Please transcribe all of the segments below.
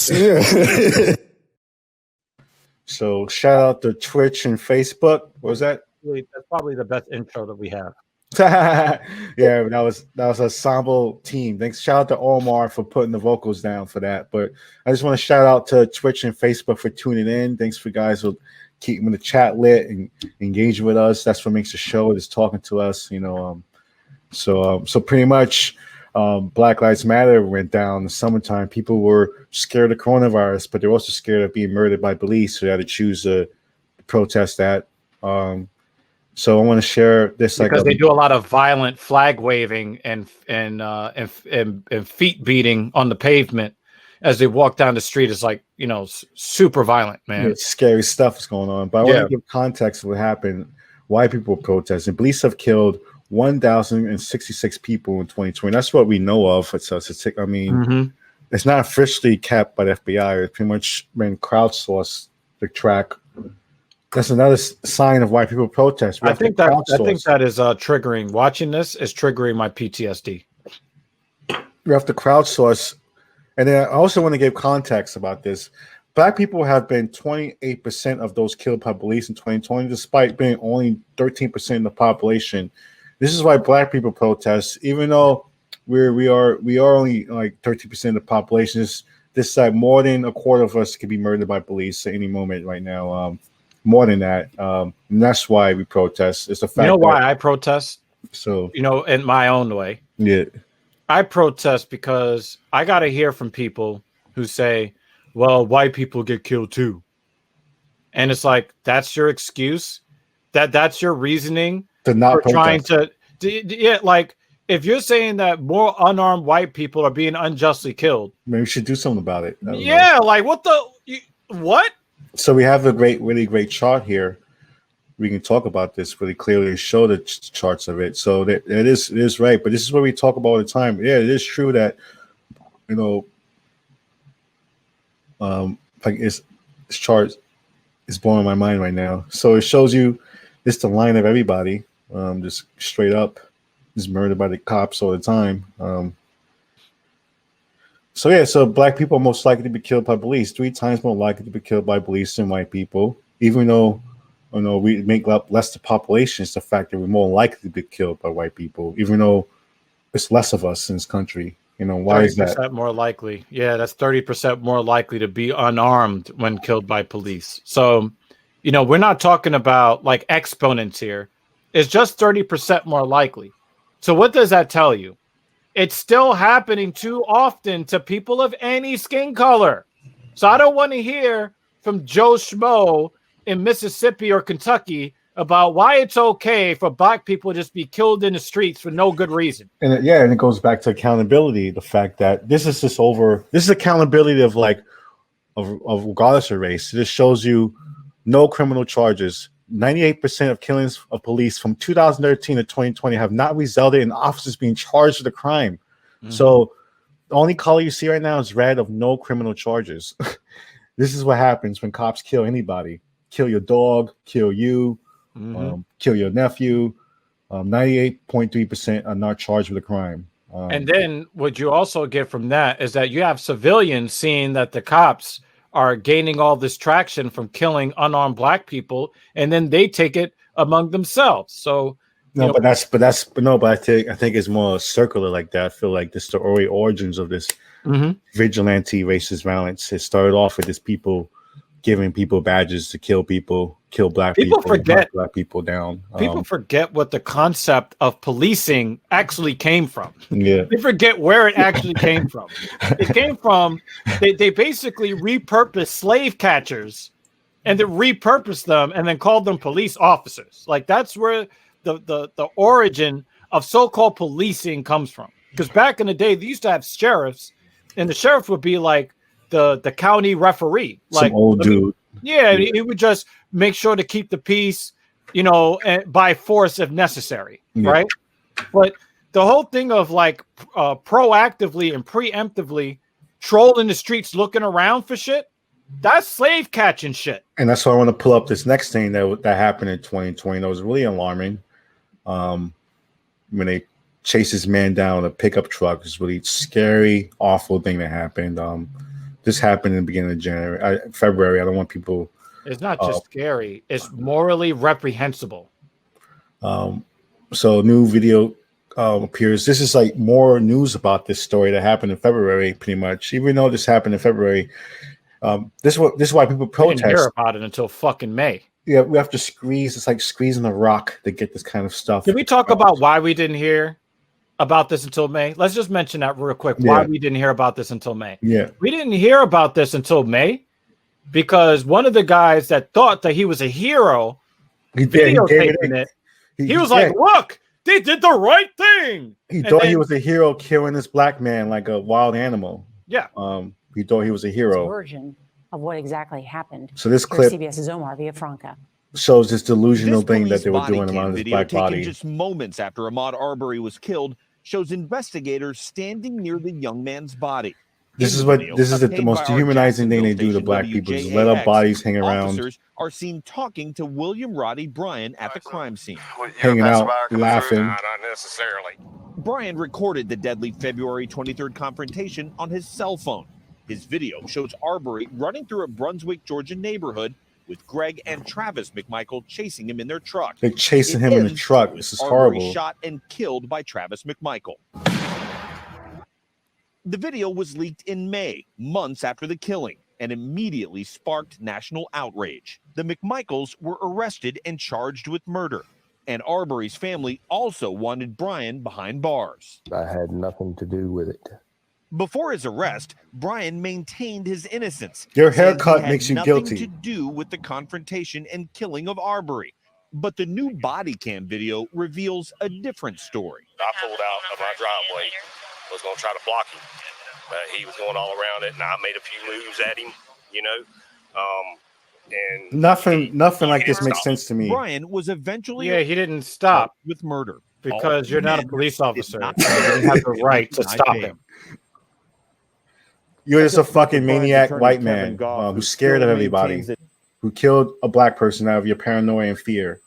police. Yeah. So shout out to Twitch and Facebook. What was that? That's probably the best intro that we have. Yeah, that was an ensemble team. Thanks. Shout out to Omar for putting the vocals down for that. But I just want to shout out to Twitch and Facebook for tuning in. Thanks for guys for keeping the chat lit and engaging with us. That's what makes the show, is talking to us. So pretty much Black Lives Matter went down in the summertime. People were scared of coronavirus, but they're also scared of being murdered by police. So they had to choose to protest that. So I want to share this because they do a lot of violent flag waving and feet beating on the pavement as they walk down the street. Is like, super violent, man. It's scary stuff is going on. But I want to give context of what happened, why people were protesting. Police have killed 1,066 people in 2020. That's what we know of. It's not officially kept by the FBI. It's pretty much been crowdsourced to track. That's another sign of why people protest. I think that is triggering. Watching this is triggering my PTSD. We have to crowdsource. And then I also want to give context about this. Black people have been 28% of those killed by police in 2020, despite being only 13% of the population. This is why Black people protest, even though we are only like 13% of the population. This side, more than a quarter of us could be murdered by police at any moment right now. More than that, and that's why we protest. It's the fact. Why I protest? So in my own way. Yeah, I protest because I got to hear from people who say, "Well, white people get killed too," and it's like, that's your excuse. That's your reasoning to not for trying to. Yeah, like if you're saying that more unarmed white people are being unjustly killed, maybe we should do something about it. Yeah, like what? So we have a really great chart here. We can talk about this really clearly and show the charts of it. So that it is right. But this is what we talk about all the time. Yeah, it is true that, like this chart is blowing my mind right now. So it shows you it's the line of everybody, just straight up, is murdered by the cops all the time. So Black people are most likely to be killed by police, 3 times more likely to be killed by police than white people. Even though, we make up less the population, it's the fact that we're more likely to be killed by white people, even though it's less of us in this country. Why is that? 30% more likely. Yeah, that's 30% more likely to be unarmed when killed by police. So, we're not talking about like exponents here. It's just 30% more likely. So what does that tell you? It's still happening too often to people of any skin color. So I don't want to hear from Joe Schmo in Mississippi or Kentucky about why it's okay for Black people to just be killed in the streets for no good reason. And it goes back to accountability. The fact that this is accountability of regardless of race. This shows you no criminal charges. 98% of killings of police from 2013 to 2020 have not resulted in officers being charged with a crime. Mm-hmm. So the only color you see right now is red, of no criminal charges. This is what happens when cops kill anybody. Kill your dog, kill you, kill your nephew. 98.3% are not charged with a crime. And then what you also get from that is that you have civilians seeing that the cops are gaining all this traction from killing unarmed Black people, and then they take it among themselves. So but I think it's more circular like that. I feel like this is the early origins of this vigilante racist violence. It started off with this people giving people badges to kill people, kill Black people, forget Black people down. People forget what the concept of policing actually came from. Yeah, they forget where it actually came from. It came from they basically repurposed slave catchers, and then repurposed them and then called them police officers. Like that's where the origin of so-called policing comes from. Because back in the day, they used to have sheriffs, and the sheriff would be like the county referee, like some old dude. Yeah, he would just make sure to keep the peace, by force if necessary, right? But the whole thing of like proactively and preemptively trolling the streets, looking around for shit, that's slave catching shit. And that's why I want to pull up this next thing that happened in 2020. That was really alarming. When they chased this man down in a pickup truck, it's really scary, awful thing that happened. This happened in the beginning of January, February. I don't want people. It's not just scary; it's morally reprehensible. So new video appears. This is like more news about this story that happened in February, pretty much. Even though this happened in February, this is why people protest. We didn't hear about it until fucking May. Yeah, we have to squeeze. It's like squeezing a rock to get this kind of stuff. Did we talk about why we didn't hear about this until May? Let's just mention that real quick. Why we didn't hear about this until May? Yeah, we didn't hear about this until May because one of the guys that thought that he was a hero, videotaping it. He was like, "Look, they did the right thing." He thought he was a hero killing this black man like a wild animal. Yeah. He thought he was a hero. Version of what exactly happened. So this clip, CBS's Omar Villafranca, shows this delusional thing that they were doing around his black body. Just moments after Ahmaud Arbery was killed, shows investigators standing near the young man's body. This is the most dehumanizing thing they do to black people: just let our bodies hang around. Officers are seen talking to William Roddy Bryan at the crime scene, hanging out, laughing. Not necessarily. Bryan recorded the deadly February 23rd confrontation on his cell phone. His video shows Arbery running through a Brunswick, Georgia neighborhood with Greg and Travis McMichael chasing him in their truck. They're chasing him in the truck. This is horrible. Arbery shot and killed by Travis McMichael. The video was leaked in May, months after the killing, and immediately sparked national outrage. The McMichaels were arrested and charged with murder, and Arbery's family also wanted Bryan behind bars. I had nothing to do with it. Before his arrest, Bryan maintained his innocence. Your haircut makes you guilty. Nothing to do with the confrontation and killing of Arbery. But the new body cam video reveals a different story. I pulled out of my driveway, was going to try to block him, but he was going all around it, and I made a few moves at him, you know. And nothing like this makes sense to me. Bryan was eventually he didn't stop with murder because you're not a police officer. You didn't have the right to stop him. You're just a fucking maniac white man who's scared of everybody, who killed a black person out of your paranoia and fear.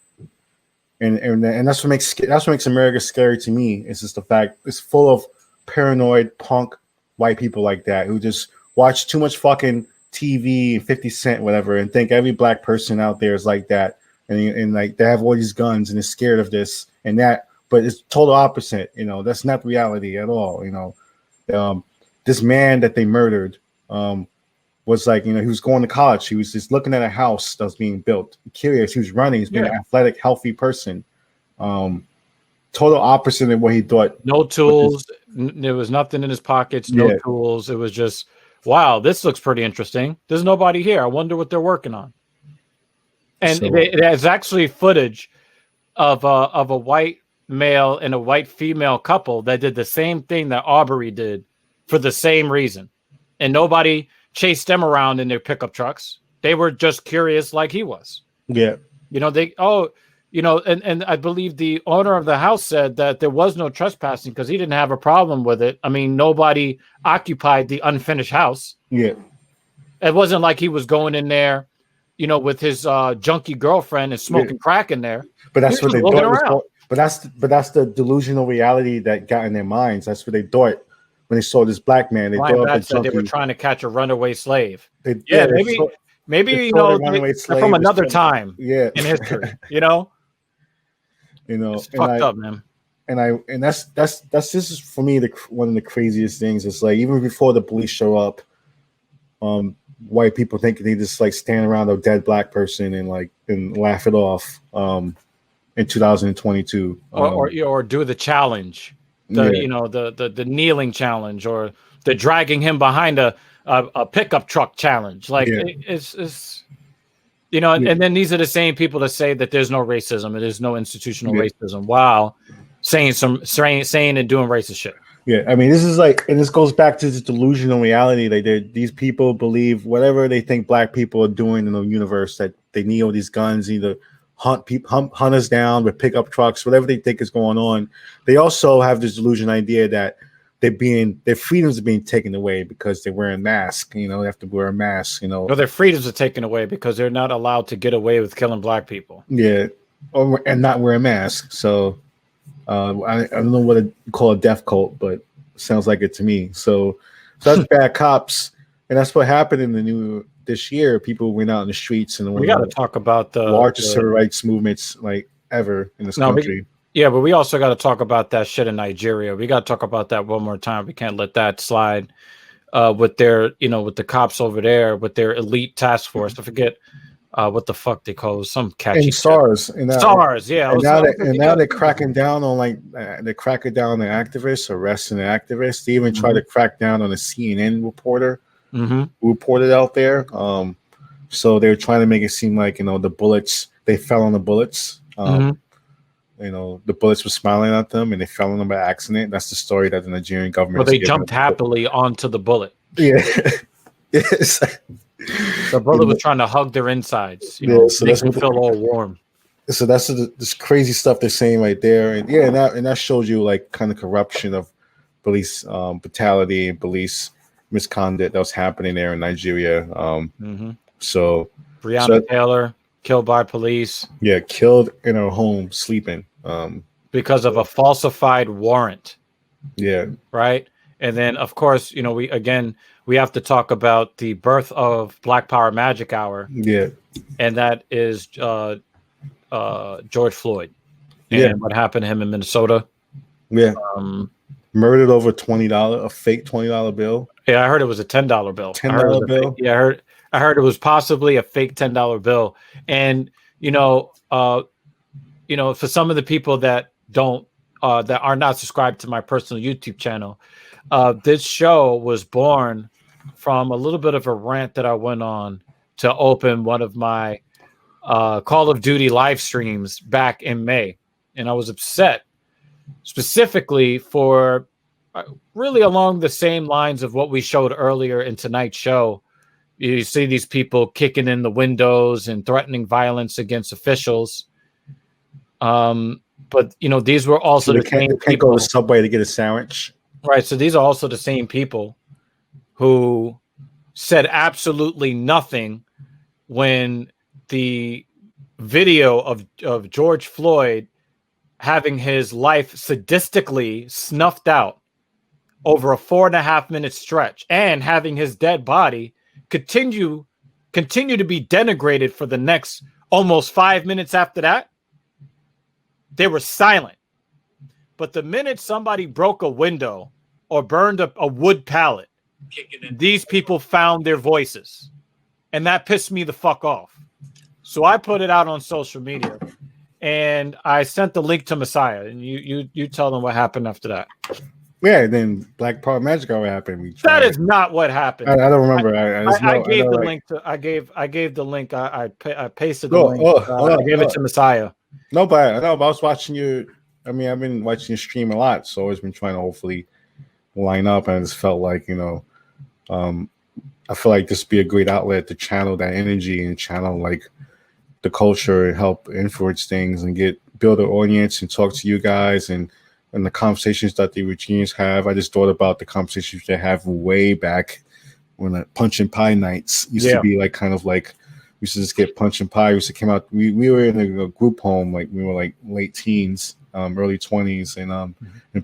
And that's what makes America scary to me. It's just the fact it's full of paranoid punk white people like that who just watch too much fucking TV and 50 Cent, whatever, and think every black person out there is like that. And like they have all these guns and they're scared of this and that, but it's total opposite. You know, that's not reality at all. You know, this man that they murdered was like, you know, he was going to college. He was just looking at a house that was being built. Curious. He was running. He's been an athletic, healthy person. Total opposite of what he thought. No tools. There was nothing in his pockets. No tools. It was just, wow, this looks pretty interesting. There's nobody here. I wonder what they're working on. And there's actually footage of a white male and a white female couple that did the same thing that Arbery did for the same reason. And nobody chased them around in their pickup trucks. They were just curious like he was. Yeah. You know, and I believe the owner of the house said that there was no trespassing because he didn't have a problem with it. I mean, nobody occupied the unfinished house. Yeah. It wasn't like he was going in there, you know, with his junkie girlfriend and smoking crack in there. But that's what they thought. But that's the delusional reality that got in their minds. That's what they thought when they saw this black man. They thought they were trying to catch a runaway slave. Maybe you know, they're from another time in history. You know, it's fucked up, man. And that's this is for me one of the craziest things. It's like even before the police show up, white people think they just like stand around a dead black person and laugh it off. In 2022, or do the challenge, the kneeling challenge, or the dragging him behind a pickup truck challenge. Like it's you know, and then these are the same people that say that there's no racism, there's no institutional racism, while saying and doing racist shit. Yeah, I mean, this is like, and this goes back to this delusional reality. These people believe whatever they think black people are doing in the universe, that they need all these guns, either hunt us down with pickup trucks, whatever they think is going on. They also have this delusion idea that their freedoms are being taken away because they're wearing masks. You know, they have to wear a mask. You know, no, their freedoms are taken away because they're not allowed to get away with killing black people. Yeah, and not wear a mask. So I don't know what you call a death cult, but it sounds like it to me. So that's bad cops. And that's what happened in this year. People went out in the streets, and We got to talk about the largest civil rights movements like ever in this country. Yeah, but we also got to talk about that shit in Nigeria. We got to talk about that one more time. We can't let that slide. With their, with the cops over there, with their elite task force. I forget what the fuck they call it. Some catchy And SARS. SARS, yeah. And now they're cracking down on they're cracking down on the activists, arresting the activists. They even try to crack down on a CNN reporter who reported out there. So they're trying to make it seem like, the bullets, they fell on the bullets. The bullets were smiling at them and they fell on them by accident. That's the story that the Nigerian government. Well, they jumped happily onto the bullet. Yeah. Yes. The bullet was trying to hug their insides. So make them feel all warm. So that's this crazy stuff they're saying right there, and that shows you like kind of corruption of police brutality and police misconduct that was happening there in Nigeria. So Breonna Taylor killed by police. Yeah, killed in her home sleeping because of a falsified warrant. Yeah. Right. And then, of course, we have to talk about the birth of Black Power Magic Hour. Yeah. And that is George Floyd. And what happened to him in Minnesota. Yeah. Murdered over a fake $20 bill. Yeah, I heard it was a $10 bill. $10 bill. I heard it was possibly a fake $10 bill. And, for some of the people that that are not subscribed to my personal YouTube channel, this show was born from a little bit of a rant that I went on to open one of my Call of Duty live streams back in May. And I was upset specifically for really along the same lines of what we showed earlier in tonight's show. You see these people kicking in the windows and threatening violence against officials. But these were also the same people. Can't go to the Subway to get a sandwich. Right. So these are also the same people who said absolutely nothing when the video of George Floyd having his life sadistically snuffed out over a 4.5 minute stretch and having his dead body continue to be denigrated for the next almost 5 minutes after that. They were silent. But the minute somebody broke a window or burned a wood pallet, these people found their voices. And that pissed me the fuck off. So I put it out on social media and I sent the link to Messiah. And you tell them what happened after that. Yeah, then Black Power Magic Hour happened. That is not what happened. I don't remember. I gave the link to. I gave the link. I pasted the link. I gave it to Messiah. No, but I was watching you. I mean, I've been watching your stream a lot, so I've always been trying to hopefully line up. And I just felt like, I feel like this would be a great outlet to channel that energy and channel like the culture and help influence things and build an audience and talk to you guys and the conversations that the routines have. I just thought about the conversations they have way back when the punch and pie nights used to be like kind of like we used to just get punch and pie. We used to come out. We were in a group home, like we were like late teens, early 20s, and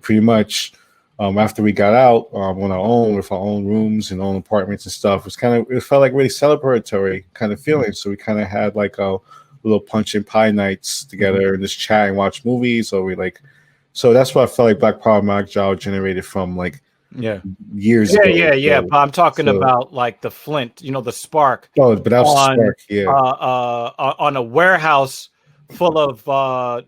pretty much after we got out on our own with our own rooms and own apartments and stuff, it felt like really celebratory kind of feeling. So we kind of had like a little punch and pie nights together and just chat and watch movies. So that's what I felt like Black Power Magic Hour generated from like years ago. Yeah. But I'm talking about like the flint, the spark. Oh, but that was spark, yeah. On a warehouse full of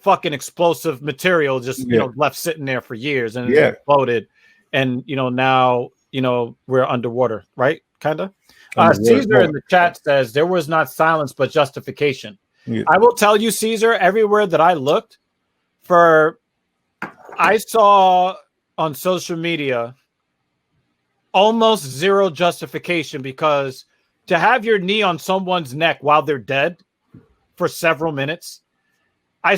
fucking explosive material, just left sitting there for years and it exploded. And now we're underwater, right? Kinda. Caesar in the chat says there was not silence but justification. Yeah. I will tell you, Caesar, everywhere that I looked I saw on social media almost zero justification, because to have your knee on someone's neck while they're dead for several minutes, I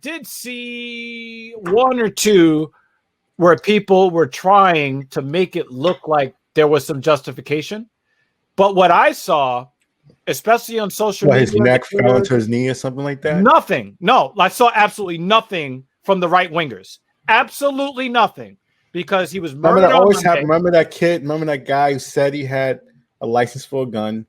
did see one or two where people were trying to make it look like there was some justification. But what I saw, especially on social media, his neck fell into his knee or something like that? Nothing. No, I saw absolutely nothing from the right wingers. Absolutely nothing. because he was Remember murdered that on always Monday. happened. Remember that kid? Remember that guy who said he had a license for a gun?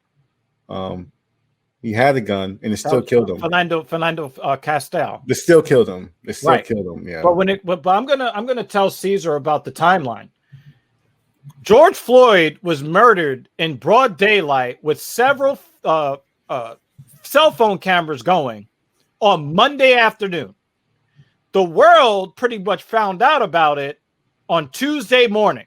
He had a gun and it still killed him. Fernando Castel. They still killed him. They still Right. killed him. Yeah. But I'm gonna tell Caesar about the timeline. George Floyd was murdered in broad daylight with several cell phone cameras going on Monday afternoon. The world pretty much found out about it on Tuesday morning.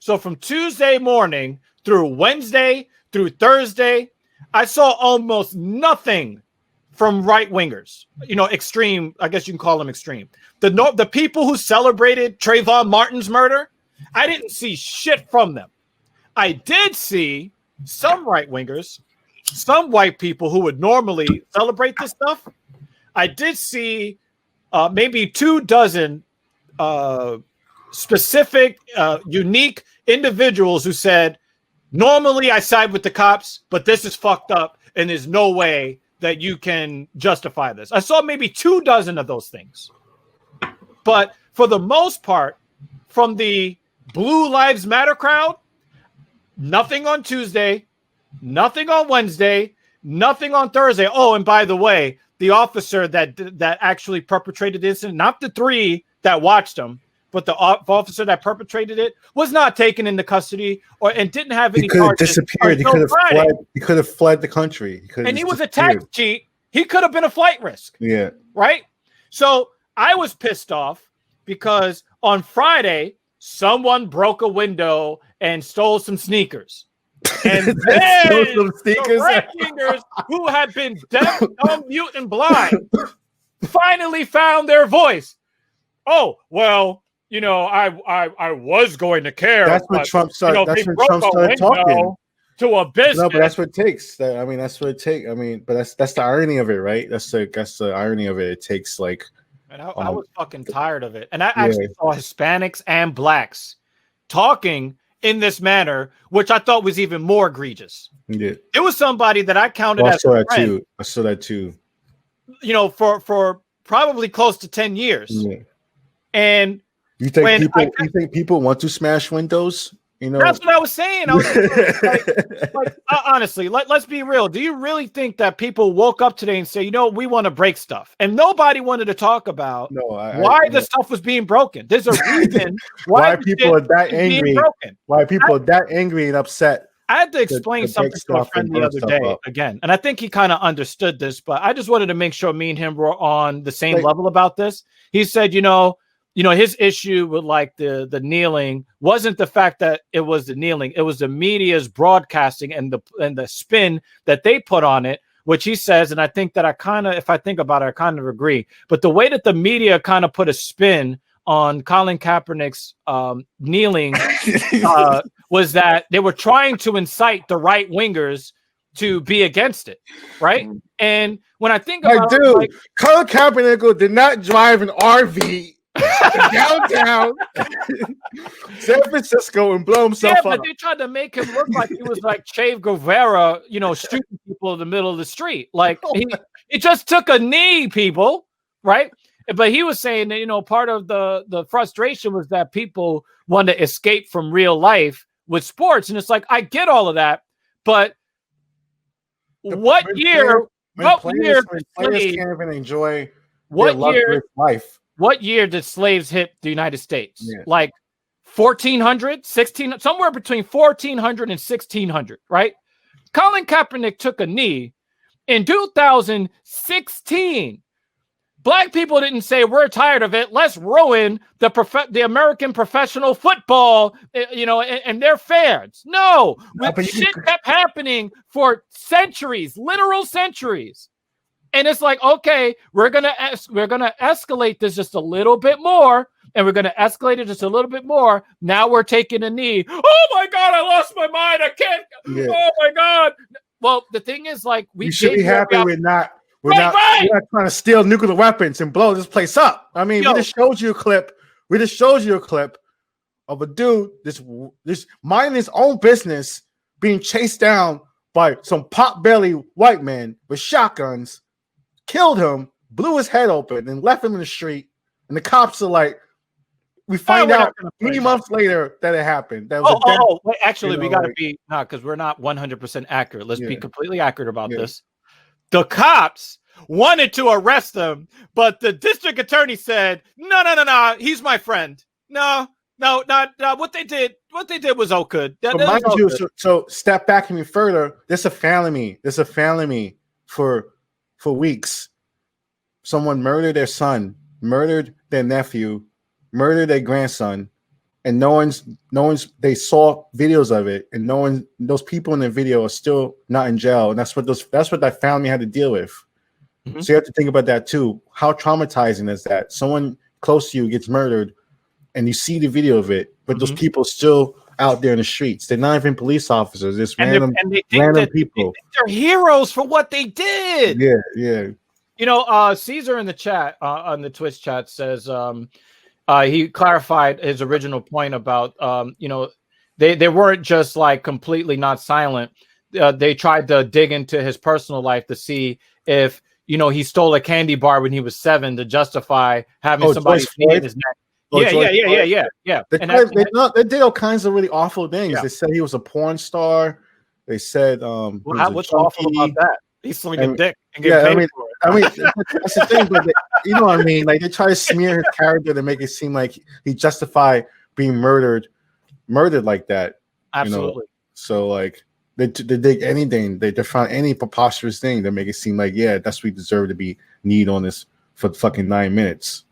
So from Tuesday morning through Wednesday through Thursday, I saw almost nothing from right-wingers, extreme. I guess you can call them extreme. The people who celebrated Trayvon Martin's murder, I didn't see shit from them. I did see some right-wingers, some white people who would normally celebrate this stuff. I did see maybe 24 specific, unique individuals who said, normally I side with the cops, but this is fucked up and there's no way that you can justify this. I saw maybe 24 of those things. But for the most part, from the Blue Lives Matter crowd, nothing on Tuesday, nothing on Wednesday, nothing on Thursday. Oh, and by the way, the officer that actually perpetrated the incident, not the 3 that watched him, but the officer that perpetrated it was not taken into custody and didn't have any charges. He could have disappeared. He could have fled. He could have fled the country. And he was a tax cheat. He could have been a flight risk. Yeah. Right? So I was pissed off because on Friday, someone broke a window and stole some sneakers. And then the right-wingers who had been deaf, dumb, mute, and blind finally found their voice. Oh, well, I was going to care. That's when Trump started. That's when Trump started talking to a business. No, but that's what it takes. That's what it takes. But that's the irony of it, right? That's the irony of it. It takes like. And I was fucking tired of it. And I actually saw Hispanics and blacks talking in this manner, which I thought was even more egregious. Yeah. It was somebody that I counted as a friend. I saw that too. For probably close to 10 years. Yeah. And you think people want to smash windows? That's what I was saying. I was honestly, let's be real. Do you really think that people woke up today and say, we want to break stuff? And nobody wanted to talk about why the stuff was being broken. There's a reason why people are that angry. Why people are that angry and upset. I had to explain something to a friend the other day again, and I think he kind of understood this, but I just wanted to make sure me and him were on the same level about this. He said, his issue with like the kneeling wasn't the fact that it was the kneeling, it was the media's broadcasting and the spin that they put on it, which he says, and I think that if I think about it, I kind of agree. But the way that the media kind of put a spin on Colin Kaepernick's kneeling was that they were trying to incite the right wingers to be against it, right? And when I think about Colin Kaepernick did not drive an RV downtown San Francisco and blow himself up. But they tried to make him look like he was like Che Guevara, shooting people in the middle of the street. Like he just took a knee, people, right? But he was saying that, part of the frustration was that people want to escape from real life with sports. And it's like, I get all of that, but what year players can't even enjoy life? What year did slaves hit the United States? Yeah. Like 1400, 16, somewhere between 1400 and 1600, right? Colin Kaepernick took a knee in 2016. Black people didn't say, we're tired of it, let's ruin the American professional football, and their fans. No, shit kept happening for centuries, literal centuries. And it's like, okay, we're gonna escalate this just a little bit more, and we're gonna escalate it just a little bit more. Now we're taking a knee. Oh my God, I lost my mind. I can't. Yeah. Oh my God. Well, the thing is, like, we should be happy we're not trying to steal nuclear weapons and blow this place up. I mean, we just showed you a clip. Of a dude this minding his own business being chased down by some pot-belly white man with shotguns. Killed him, blew his head open, and left him in the street. And the cops are like, We find we're out not gonna play 3 that. months later that it happened. That was a death. Wait, actually, you we know, got to like- be because we're not 100% accurate. Let's be Yeah. completely accurate about Yeah. this. The cops wanted to arrest him, but the district attorney said, "No, he's my friend. No, not what they did. What they did was all good. That But was mind all you, good." so step back even further. This a family. This a family for weeks. Someone murdered their son, murdered their nephew, murdered their grandson, and no one's. They saw videos of it, and no one. Those people in the video are still not in jail, and that's what that family had to deal with. Mhm. So you have to think about that too. How traumatizing is that? Someone close to you gets murdered, and you see the video of it, but those people still out there in the streets. They're not even police officers. It's random They think random that people. they're heroes for what they did. Yeah. You know, Caesar in the chat on the Twitch chat says he clarified his original point about they weren't just like completely not silent. They tried to dig into his personal life to see if he stole a candy bar when he was 7 to justify having somebody in his neck. Yeah. They did all kinds of really awful things. Yeah. They said he was a porn star. They said he was a what's awful about junkie. that? He's slinging dick and getting paid for it. I mean, that's the thing, but you know what I mean? Like they try to smear his character to make it seem like he justified being murdered like that. Absolutely. So like they dig anything, they found any preposterous thing to make it seem like that's what we deserve to be need on this for fucking 9 minutes.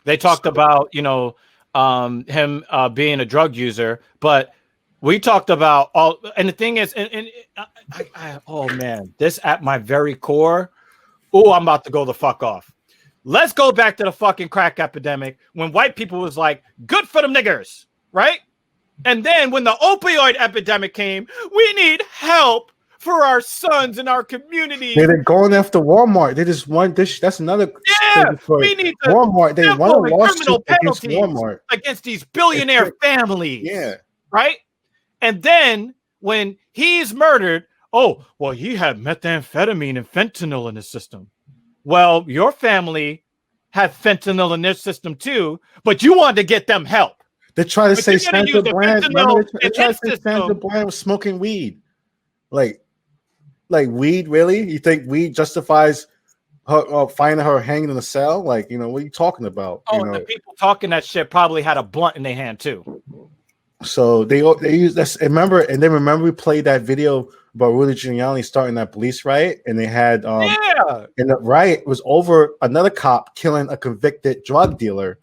They talked about him being a drug user, but we talked about all. And the thing is, oh man, this at my very core. Oh, I'm about to go the fuck off. Let's go back to the fucking crack epidemic when white people was like, good for them niggers, right? And then when the opioid epidemic came, we need help for our sons in our community. They're going after Walmart. They just want this. That's another. We need Walmart. They want a lawsuit against penalties Walmart against these billionaire families. Yeah. Right. And then when he's murdered, oh, well, he had methamphetamine and fentanyl in his system. Well, your family had fentanyl in their system too, but you wanted to get them help. They try to say Sandra Bland. They try to say Sandra Bland was smoking weed. Like weed, really? You think weed justifies her finding her hanging in a cell? Like, what are you talking about? Oh, the people talking that shit probably had a blunt in their hand too. So they use this. Remember we played that video about Rudy Giuliani starting that police riot, and they had and the riot was over another cop killing a convicted drug dealer.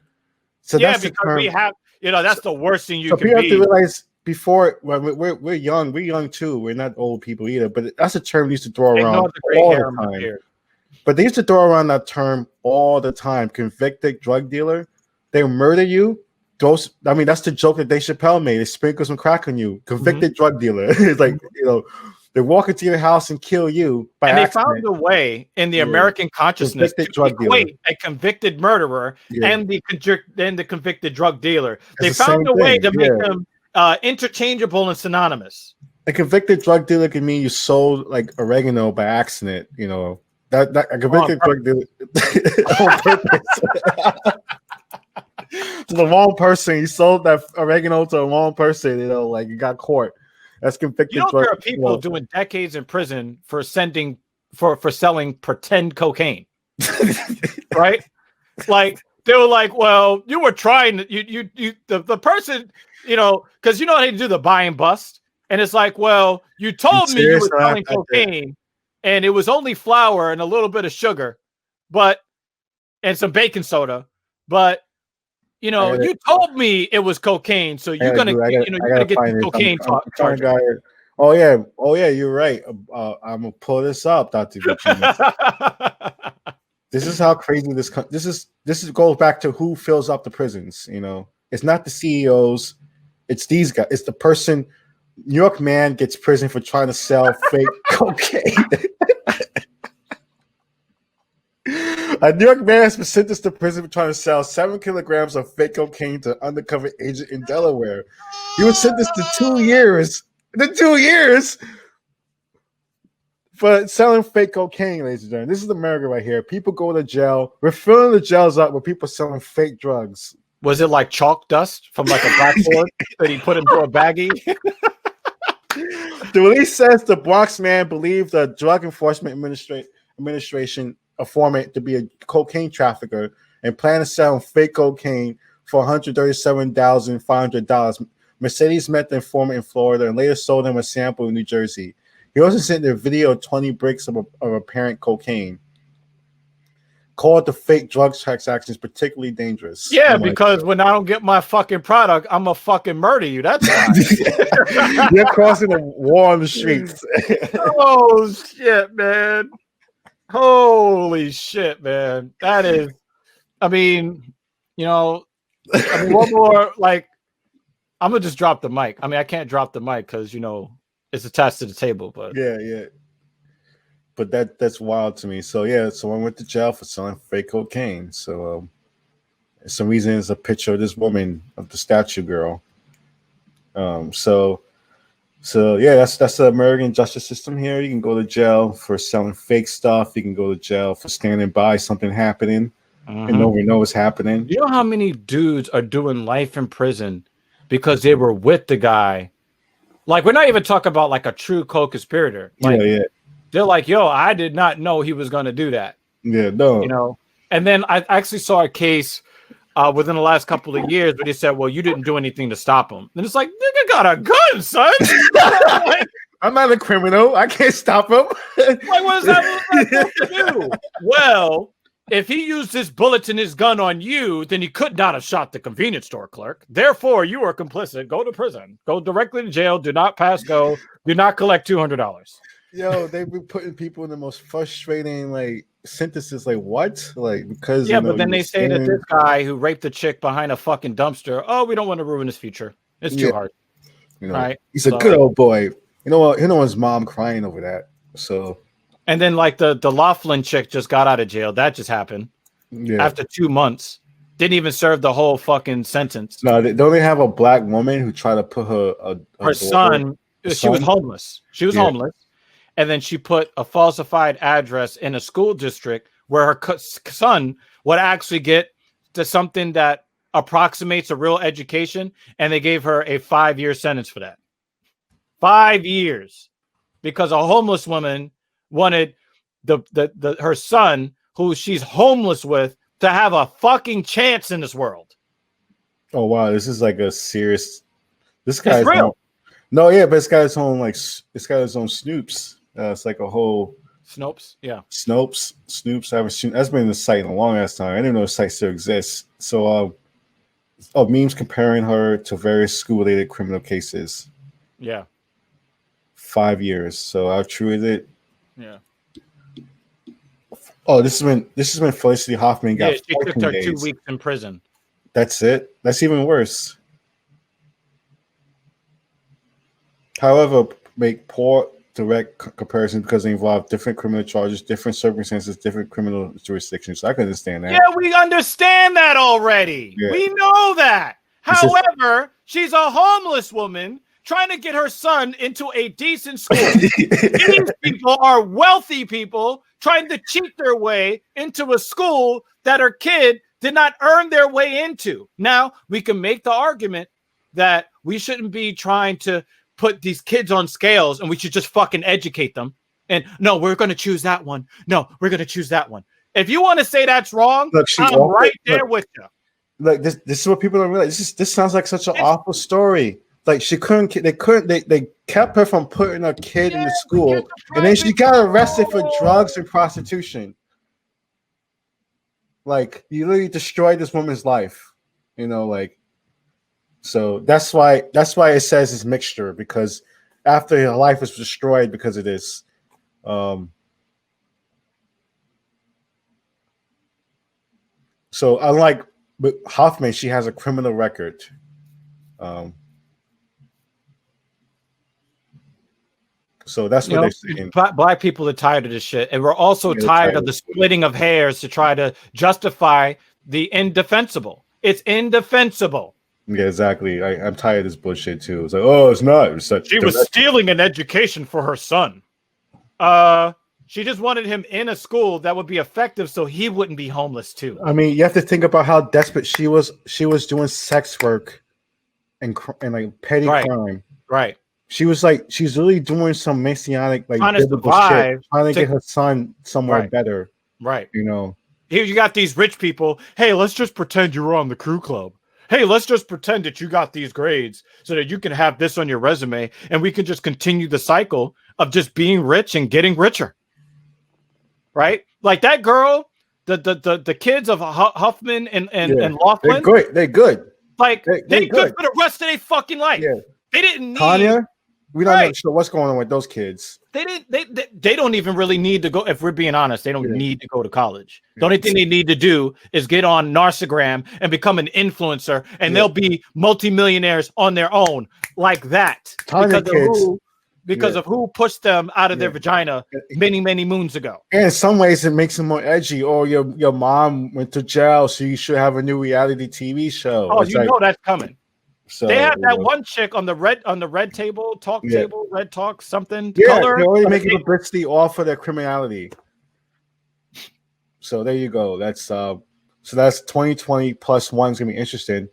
So that's because we have that's the worst thing you can be. So be. people have to realize before we're young too. We're not old people either, but that's a term they used to throw around all the time. But they used to throw around that term all the time. Convicted drug dealer, they murder you. That's the joke that Dave Chappelle made. They sprinkle some crack on you. Convicted drug dealer. It's like, they walk into your house and kill you by accident. They found a way in the American consciousness to equate a convicted murderer and the convicted drug dealer. They found a way to make them interchangeable and synonymous. A convicted drug dealer can mean you sold like oregano by accident. That a convicted drug dealer on purpose. To the wrong person. You sold that oregano to the wrong person. Like you got caught. That's convicted. There are people doing decades in prison for selling pretend cocaine, right? Like they were like, well, you were trying the person, because how they do the buy and bust, and it's like, well, you told me you were selling cocaine, and it was only flour and a little bit of sugar, and some baking soda, but. You told me it was cocaine, so you're gonna get the cocaine charge. Oh yeah, you're right. I'm gonna pull this up, Dr. This is how crazy this goes back to who fills up the prisons. It's not the CEOs, it's these guys. It's the person. New York man gets prison for trying to sell fake cocaine. A New York man has been sentenced to prison for trying to sell 7 kilograms of fake cocaine to an undercover agent in Delaware. He was sentenced to 2 years. The 2 years for selling fake cocaine, ladies and gentlemen. This is America right here. People go to jail. We're filling the jails up with people selling fake drugs. Was it like chalk dust from like a blackboard that he put into a baggie? The release says the Bronx man believed the Drug Enforcement Administration informant to be a cocaine trafficker and planned to sell him fake cocaine for $137,500. Mercedes met the informant in Florida and later sold him a sample in New Jersey. He also sent a video of 20 bricks of apparent cocaine. Called the fake drug transactions particularly dangerous. Yeah, because when I don't get my fucking product, I'm gonna fucking murder you. That's why. You're crossing a war on the streets. Oh shit, man. Holy shit, man. That is, I mean, one more, like, I'm gonna just drop the mic. I mean, I can't drop the mic because it's attached to the table, but yeah. But that's wild to me. So someone went to jail for selling fake cocaine. So some reason is a picture of this woman, of the statue girl. So that's the American justice system here. You can go to jail for selling fake stuff. You can go to jail for standing by something happening and nobody knows what's happening. You know how many dudes are doing life in prison because they were with the guy? Like, we're not even talking about like a true co-conspirator. Like, they're like, yo, I did not know he was going to do that. Yeah, no. And then I actually saw a case within the last couple of years where they said, well, you didn't do anything to stop him. And it's like, nigga got a gun, son. Like, I'm not a criminal. I can't stop him. Like, what is that supposed to do? Well, if he used his bullets and his gun on you, then he could not have shot the convenience store clerk. Therefore, you are complicit. Go to prison. Go directly to jail. Do not pass go. Do not collect $200. Yo, they be putting people in the most frustrating sentences. Like what? Like because but then they say that this guy who raped a chick behind a fucking dumpster. Oh, we don't want to ruin his future. It's too hard. Right? He's a good old boy. You know what? His mom crying over that. So. And then like the Laughlin chick just got out of jail. That just happened after 2 months. Didn't even serve the whole fucking sentence. No, don't they have a black woman who tried to put her son? She was homeless. She was homeless. And then she put a falsified address in a school district where her son would actually get to something that approximates a real education. And they gave her a 5-year sentence for that. 5 years. Because a homeless woman wanted her son, who she's homeless with, to have a fucking chance in this world. Oh, wow. This is like a serious... This guy's real. No, yeah, but it's got its own, it's got its own Snoops. It's like a whole Snopes, yeah. Snoops. I haven't seen that's been in the site in a long ass time. I didn't know the site still exists. So memes comparing her to various school-related criminal cases. Yeah. 5 years. So how true is it? Yeah. Oh, this has been Felicity Huffman got. Yeah, she took her 2 weeks in prison. That's it. That's even worse. However, make poor direct comparison because they involve different criminal charges, different circumstances, different criminal jurisdictions. So I can understand that. Yeah, we understand that already. Yeah. We know that. However, she's a homeless woman trying to get her son into a decent school. These people are wealthy people trying to cheat their way into a school that her kid did not earn their way into. Now, we can make the argument that we shouldn't be trying to put these kids on scales and we should just fucking educate them. And no, we're going to choose that one. No, we're going to choose that one. If you want to say that's wrong, I'm right there with you. Like this is what people don't realize. This sounds like such an awful story. Like they kept her from putting a kid in the school, and then she got arrested for drugs and prostitution. Like you literally destroyed this woman's life, so that's why it says it's mixture, because after her life was destroyed because of this. So unlike Huffman, she has a criminal record. So that's what they're saying. Black people are tired of this shit. And we're also tired of the splitting of hairs to try to justify the indefensible. It's indefensible. Yeah, exactly. I'm tired of this bullshit too. It's like, oh, it's not. She was stealing an education for her son. She just wanted him in a school that would be effective so he wouldn't be homeless too. I mean, you have to think about how desperate she was. She was doing sex work and like petty crime. Right. She was like, she's really doing some messianic, like Trying to biblical survive shit, trying to get her son somewhere better. Right. You know. Here you got these rich people. Hey, let's just pretend you were on the crew club. Hey, let's just pretend that you got these grades so that you can have this on your resume, and we can just continue the cycle of just being rich and getting richer. Right? Like that girl, the kids of Huffman and Laughlin. They're good. They're good. Like they good for the rest of their fucking life. Yeah. They didn't need Tanya. We don't know sure what's going on with those kids. They don't even really need to go. If we're being honest, they don't need to go to college. The only thing they need to do is get on Narcigram and become an influencer, and they'll be multimillionaires on their own like that. Tanya Because of who pushed them out of their vagina many, many moons ago. And in some ways, it makes them more edgy. Or your mom went to jail, so you should have a new reality TV show. Oh, you know that's coming. So they have that one chick on the red table, table, red talk, something. Yeah, color. they're already making publicity off of their criminality. So there you go. That's 2020 plus one is gonna be interesting.